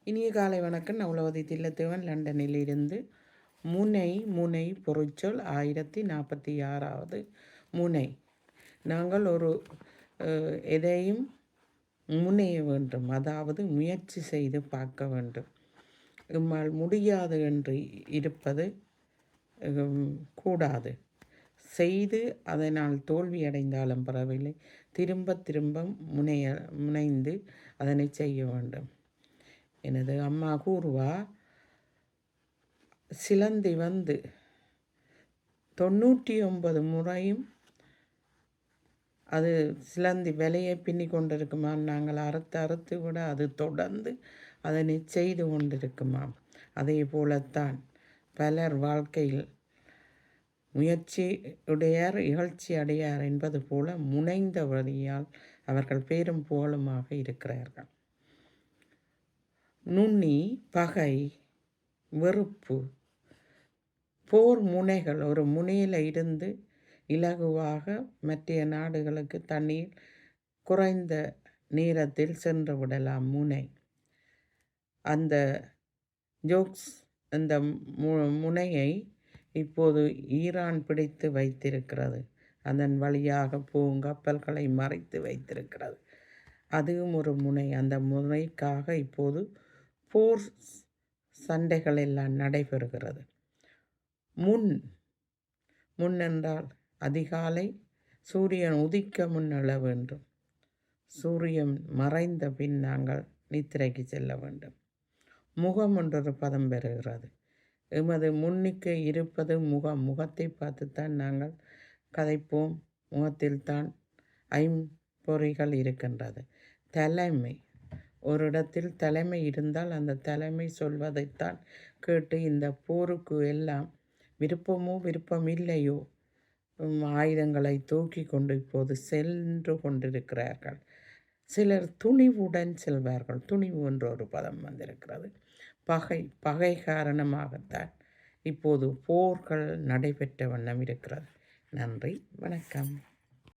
இனிய காலை வணக்கம். நான் உளவதி தில்லத்தேவன் லண்டனில் இருந்து. முனை பொருட்சொல் 1046வது முனை. நாங்கள் ஒரு எதையும் முனைய வேண்டும், அதாவது முயற்சி செய்து பார்க்க வேண்டும். நம்மால் முடியாது என்று இருப்பது கூடாது. செய்து அதனால் தோல்வி அடைந்தாலும் பரவாயில்லை, திரும்ப முனைந்து அதனை செய்ய வேண்டும். எனது அம்மா கூறுவா, சிலந்தி 99 முறையும் அது சிலந்தி விலையை பின்னி கொண்டிருக்குமாம். நாங்கள் அறுத்து விட அது தொடர்ந்து அதனை செய்து கொண்டிருக்குமாம். அதே போலத்தான் பலர் வாழ்க்கையில் முயற்சி உடையார் இகழ்ச்சி அடையார் என்பது போல முனைந்த வழியால் அவர்கள் பேரும் புகழுமாக இருக்கிறார்கள். நுண்ணி, பகை, வெறுப்பு, போர் முனைகள் ஒரு முனையில் இருந்து இலகுவாக மற்ற நாடுகளுக்கு தண்ணீர் குறைந்த நேரத்தில் சென்று விடலாம். முனை அந்த ஜோக்ஸ் அந்த முனையை இப்போது ஈரான் பிடித்து வைத்திருக்கிறது. அதன் வழியாக போகும் கப்பல்களை மறைத்து வைத்திருக்கிறது. அதுவும் ஒரு முனை. அந்த முனைக்காக இப்போது போர் சண்டைகள் எல்லாம் நடைபெறுகிறது. முன் என்றால் அதிகாலை சூரியன் உதிக்க முன் எழ வேண்டும். சூரியன் மறைந்த பின் நாங்கள் நித்திரைக்கு செல்ல வேண்டும். முகம் என்றொரு பதம் பெறுகிறது. எமது முன்னுக்கு இருப்பது முகத்தை பார்த்துத்தான் நாங்கள் கதைப்போம். முகத்தில் தான் ஐம்பொறிகள் இருக்கின்றது. தலைமை, ஒரு இடத்தில் தலைமை இருந்தால் அந்த தலைமை சொல்வதைத்தான் கேட்டு இந்த போருக்கு எல்லாம் விருப்பம் இல்லையோ ஆயுதங்களை தூக்கி கொண்டு இப்போது சென்று கொண்டிருக்கிறார்கள். சிலர் துணிவுடன் செல்வார்கள். துணிவு என்ற ஒரு பதம் வந்திருக்கிறது. பகை காரணமாகத்தான் இப்போது போர்கள் நடைபெற்ற வண்ணம் இருக்கிறது. நன்றி, வணக்கம்.